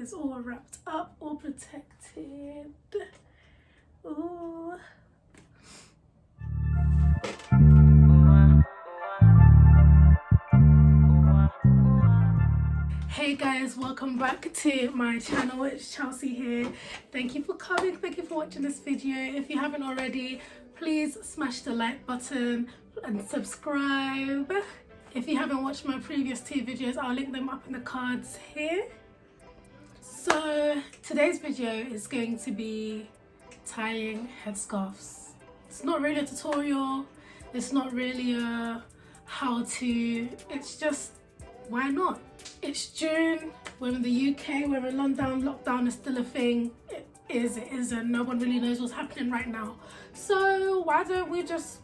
It's all wrapped up, all protected. Ooh. Hey guys, welcome back to my channel. It's Chelsea here. Thank you for coming, thank you for watching this video. If you haven't already, please smash the like button and subscribe. If you haven't watched my previous two videos, I'll link them up in the cards here. So today's video is going to be tying headscarves. It's not really a tutorial, it's not really a how-to, it's just why not? It's June, we're in the UK, we're in London, lockdown is still a thing. It isn't, no one really knows what's happening right now. So why don't we just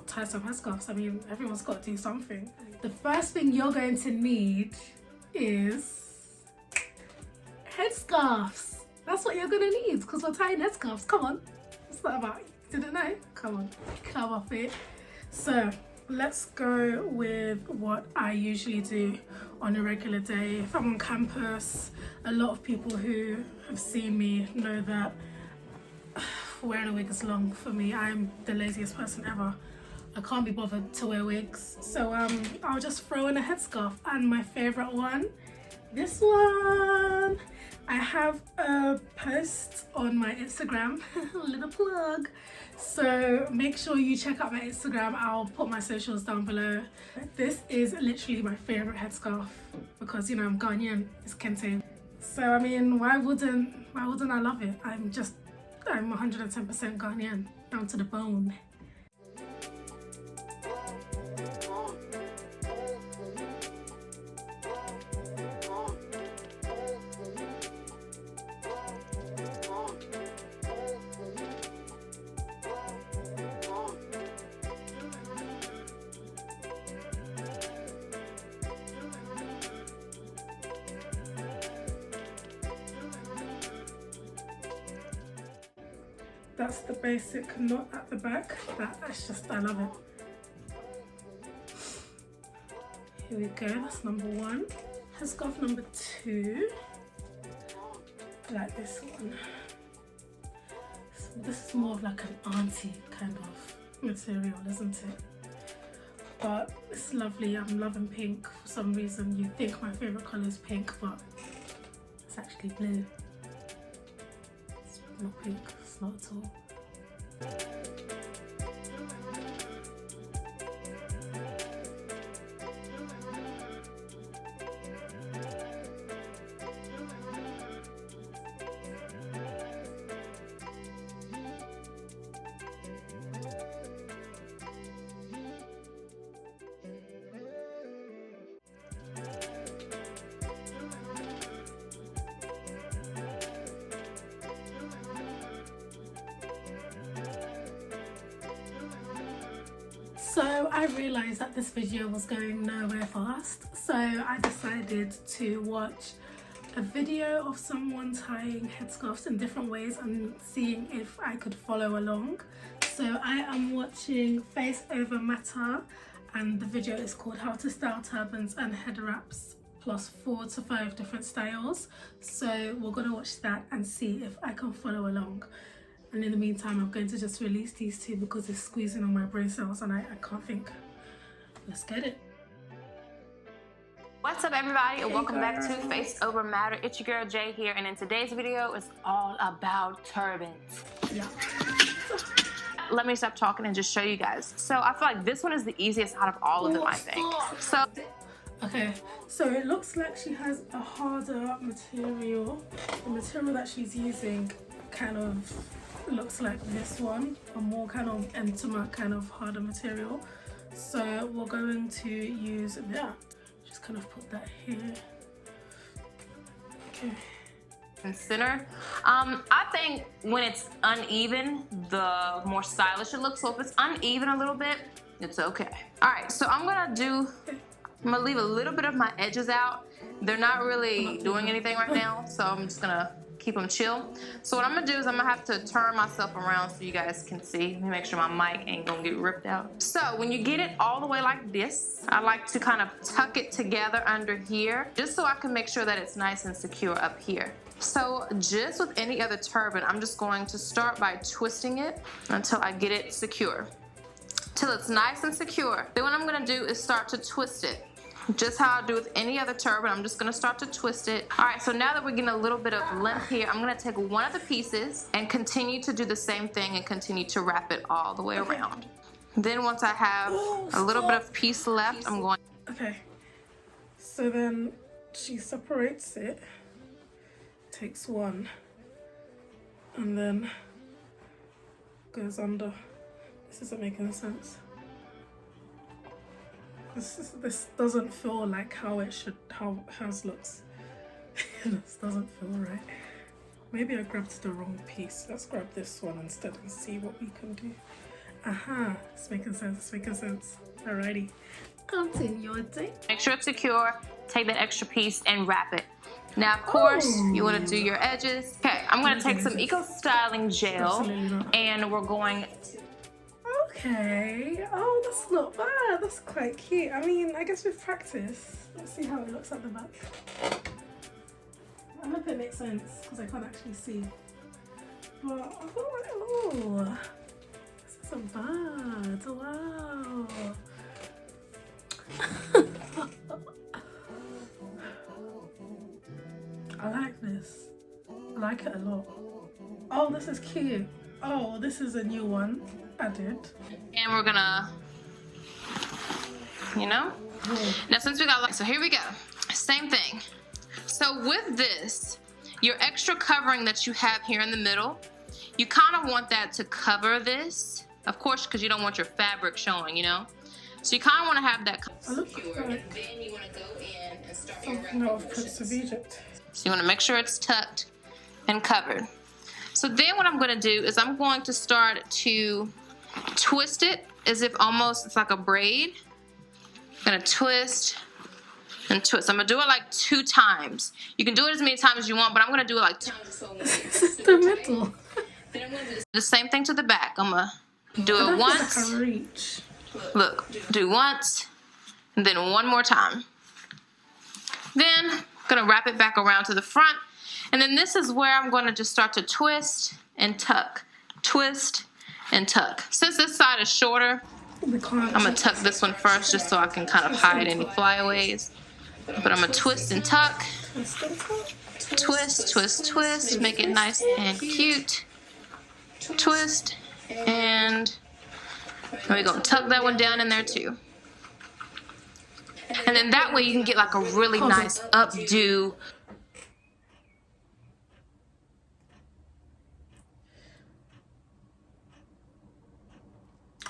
tie some headscarves? I mean, everyone's got to do something. The first thing you're going to need is headscarves. That's what you're gonna need because we're tying headscarves. Come on, what's that about? Didn't know? Come on, come off it. So let's go with what I usually do on a regular day. If I'm on campus, a lot of people who have seen me know that wearing a wig is long for me. I'm the laziest person ever. I can't be bothered to wear wigs. So I'll just throw in a headscarf. And my favorite one, this one. I have a post on my Instagram, a little plug. So make sure you check out my Instagram. I'll put my socials down below. This is literally my favorite headscarf because, you know, I'm Ghanaian, it's kente. So I mean, why wouldn't I love it? I'm 110% Ghanaian, down to the bone. That's the basic knot at the back. That's just, I love it. Here we go, that's number one. Headscarf number two, like this one. So this is more of like an auntie kind of material, isn't it? But it's lovely. I'm loving pink for some reason. You think my favorite color is pink, but it's actually blue. It's not pink, it's not at all. So I realised that this video was going nowhere fast, so I decided to watch a video of someone tying headscarves in different ways and seeing if I could follow along. So I am watching Faceovermatter and the video is called How to Style Turbans and Head Wraps plus 4 to 5 different styles. So we're going to watch that and see if I can follow along. And in the meantime, I'm going to just release these two because it's squeezing on my brain cells and I can't think. Let's get it. What's up everybody, and welcome back to Faceovermatter. It's your girl Jay here, and in today's video it's all about turbans. Yeah. Let me stop talking and just show you guys. So I feel like this one is the easiest out of all of them, I think. So okay, so it looks like she has a harder material. The material that she's using kind of looks like this one, a more kind of intimate kind of harder material. So we're going to use that. Just kind of put that here. Okay. and center. I think when it's uneven, the more stylish it looks. So if it's uneven a little bit, it's okay. All right, so I'm gonna leave a little bit of my edges out. They're not really doing anything right now, so I'm just gonna keep them chill. So what I'm gonna do is I'm gonna have to turn myself around so you guys can see. Let me make sure my mic ain't gonna get ripped out. So when you get it all the way like this, I like to kind of tuck it together under here, just so I can make sure that it's nice and secure up here. So just with any other turban, I'm just going to start by twisting it until I get it secure. Till it's nice and secure. Then what I'm gonna do is start to twist it. Just how I do with any other turban, I'm just gonna start to twist it. All right, so now that we're getting a little bit of length here, I'm gonna take one of the pieces and continue to do the same thing and continue to wrap it all the way around. Then once I have a little bit of piece left, I'm going. Okay, so then she separates it, takes one, and then goes under. This isn't making sense. This doesn't feel like how it should, how hers looks. This doesn't feel right. Maybe I grabbed the wrong piece. Let's grab this one instead and see what we can do. Aha, it's making sense, it's making sense. Alrighty, continue. Make sure it's secure, take that extra piece and wrap it. Now, of course, you want to do your edges. Okay, I'm going to take some Eco Styling Gel and we're going. Okay, oh, that's not bad. That's quite cute. I mean, I guess with practice, let's see how it looks at the back. I hope it makes sense because I can't actually see. But I feel like, oh, this isn't bad. Wow. I like this. I like it a lot. Oh, this is cute. Oh, this is a new one added. And we're gonna, you know? Now since we got, so here we go. Same thing. So with this, your extra covering that you have here in the middle, you kind of want that to cover this. Of course, because you don't want your fabric showing, you know? So you kind of want to have that secure. And then you want to go in and start your Egypt. So you want to make sure it's tucked and covered. So then what I'm going to do is I'm going to start to twist it as if almost it's like a braid. I'm going to twist and twist. I'm going to do it like 2 times. You can do it as many times as you want, but I'm going to do it like 2 times. The middle. Then I'm going to do the same thing to the back. I'm going to do it once. Reach. Look, do once and then one more time. Then I'm going to wrap it back around to the front. And then this is where I'm going to just start to twist and tuck. Twist and tuck. Since this side is shorter, I'm going to tuck this one first just so I can kind of hide any flyaways. But I'm going to twist and tuck. Twist, twist, twist. Make it nice and cute. Twist. And we're going to tuck that one down in there too. And then that way you can get like a really nice updo.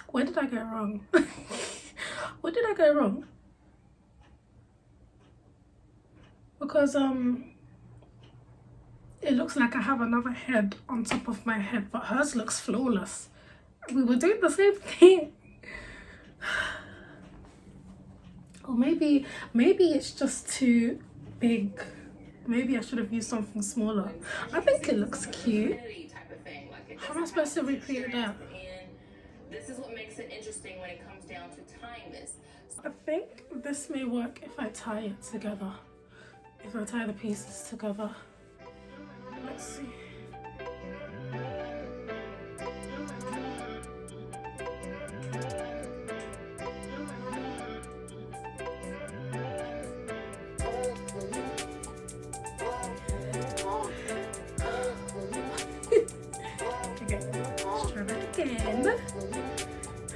Where did I go wrong? Where did I go wrong? Because it looks like I have another head on top of my head, but hers looks flawless. We were doing the same thing. Or maybe it's just too big. Maybe I should have used something smaller. I think it looks cute. How am I supposed to recreate that? This is what makes it interesting when it comes down to tying this. I think this may work if I tie it together. If I tie the pieces together. Let's see.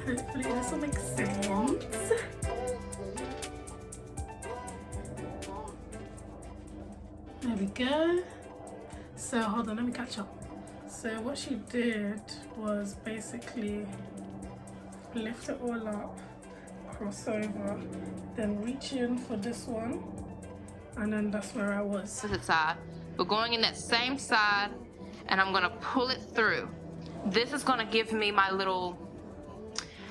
Hopefully this will make sense. There we go. So hold on, let me catch up. So what she did was basically lift it all up, cross over, then reach in for this one, and then that's where I was. To the side. We're going in that same side, and I'm gonna pull it through. This is gonna give me my little,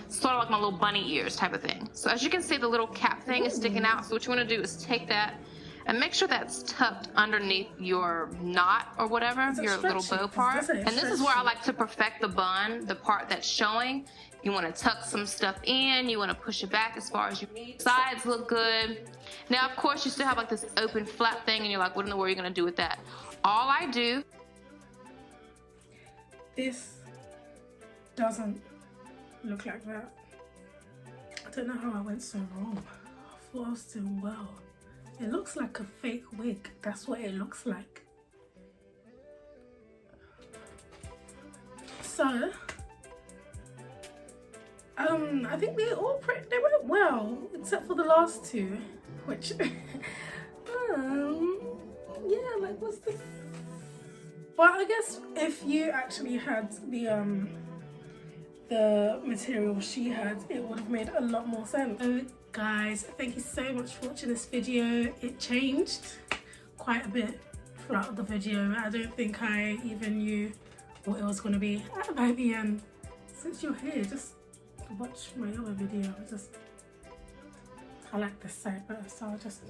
sort of like my little bunny ears type of thing. So as you can see, the little cap thing is sticking out. So what you wanna do is take that and make sure that's tucked underneath your knot or whatever, your little bow part. And this is where I like to perfect the bun, the part that's showing. You want to tuck some stuff in, you want to push it back as far as you need. Sides look good. Now, of course, you still have like this open flap thing, and you're like, what in the world are you going to do with that? All I do... This doesn't look like that. I don't know how I went so wrong. I thought I was doing well. It looks like a fake wig. That's what it looks like. So, I think they went well, except for the last two, which, yeah, like what's this? But I guess if you actually had the material she had, it would have made a lot more sense. So guys, thank you so much for watching this video. It changed quite a bit throughout the video. I don't think I even knew what it was going to be by the end. Since you're here, just watch my other video. I like this side better, so I'll just